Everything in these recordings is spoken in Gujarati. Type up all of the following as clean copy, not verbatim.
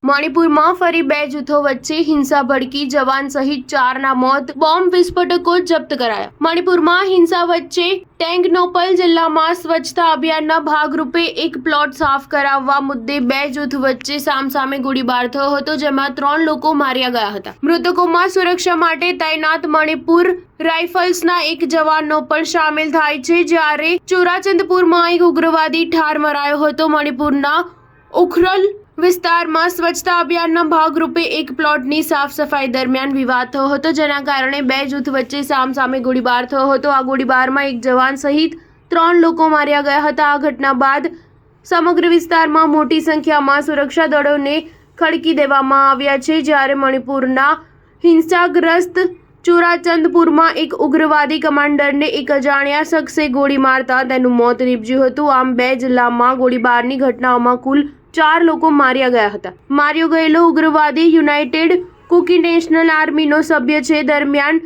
મણિપુરમાં ફરી બે જૂથો વચ્ચે હિંસા ભડકી, જવાન સહિત 4ના મોત, બોમ્બ વિસ્ફોટકો જપ્ત કરાયા. મણિપુરમાં હિંસા વચ્ચે ટેંગનોપલ જિલ્લામાં સ્વચ્છતા અભિયાનના ભાગરૂપે એક પ્લોટ સાફ કરાવવા મુદ્દે બે જૂથ વચ્ચે સામસામે ગોળીબાર થયો હતો, જેમાં 3 લોકો માર્યા ગયા હતા. મૃતકોમાં સુરક્ષા માટે તૈનાત મણિપુર રાઇફલ્સના એક જવાનનો પણ સામેલ થાય છે, જ્યારે ચોરાચંદપુરમાં એક ઉગ્રવાદી ઠાર મરાયો હતો. મણિપુરના ઉખરલ વિસ્તારમાં સ્વચ્છતા અભિયાનના ભાગરૂપે એક પ્લોટની સાફ સફાઈ દરમિયાન વિવાદ થયો હતો, જેના કારણે બે જૂથ વચ્ચે સામસામે ગોળીબાર થયો હતો. આ ગોળીબારમાં એક જવાન સહિત 3 લોકો માર્યા ગયા હતા. આ ઘટના બાદ સમગ્ર વિસ્તારમાં મોટી સંખ્યામાં સુરક્ષા દળોને ખડકી દેવામાં આવ્યા છે, જ્યારે મણિપુરના હિંસાગ્રસ્ત ચોરાચંદપુરમાં એક ઉગ્રવાદી કમાન્ડરને એક અજાણ્યા શખ્સે ગોળી મારતા તેનું મોત નીપજ્યું હતું. આમ બે જિલ્લામાં ગોળીબારની ઘટનાઓમાં કુલ 4 લોકો માર્યા ગયા હતા. માર્યો ગયેલો ઉગ્રવાદી યુનાઇટેડ કુકી નેશનલ આર્મીનો સભ્ય છે. દરમિયાન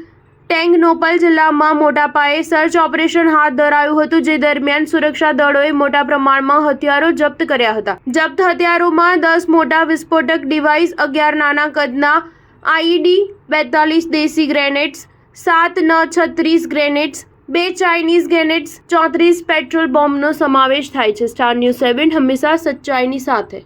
ટેંગનોપલ જિલ્લામાં મોટા પાયે સર્ચ ઓપરેશન હાથ ધરાયું હતું, જે દરમિયાન સુરક્ષા દળોએ મોટા પ્રમાણમાં હથિયારો જપ્ત કર્યા હતા. જપ્ત હથિયારોમાં 10 મોટા વિસ્ફોટક ડિવાઇસ, 11 નાના કદના આઈઈડી, 42 દેશી ગ્રેનેડ્સ, 7 36 ગ્રેનેડ્સ, 2 ચાઇનીઝ ગ્રેનેડ્સ, 34 પેટ્રોલ બોમ્બનો સમાવેશ થાય છે. સ્ટાર ન્યૂઝ 7 હંમેશા સચ્ચાઈની સાથે.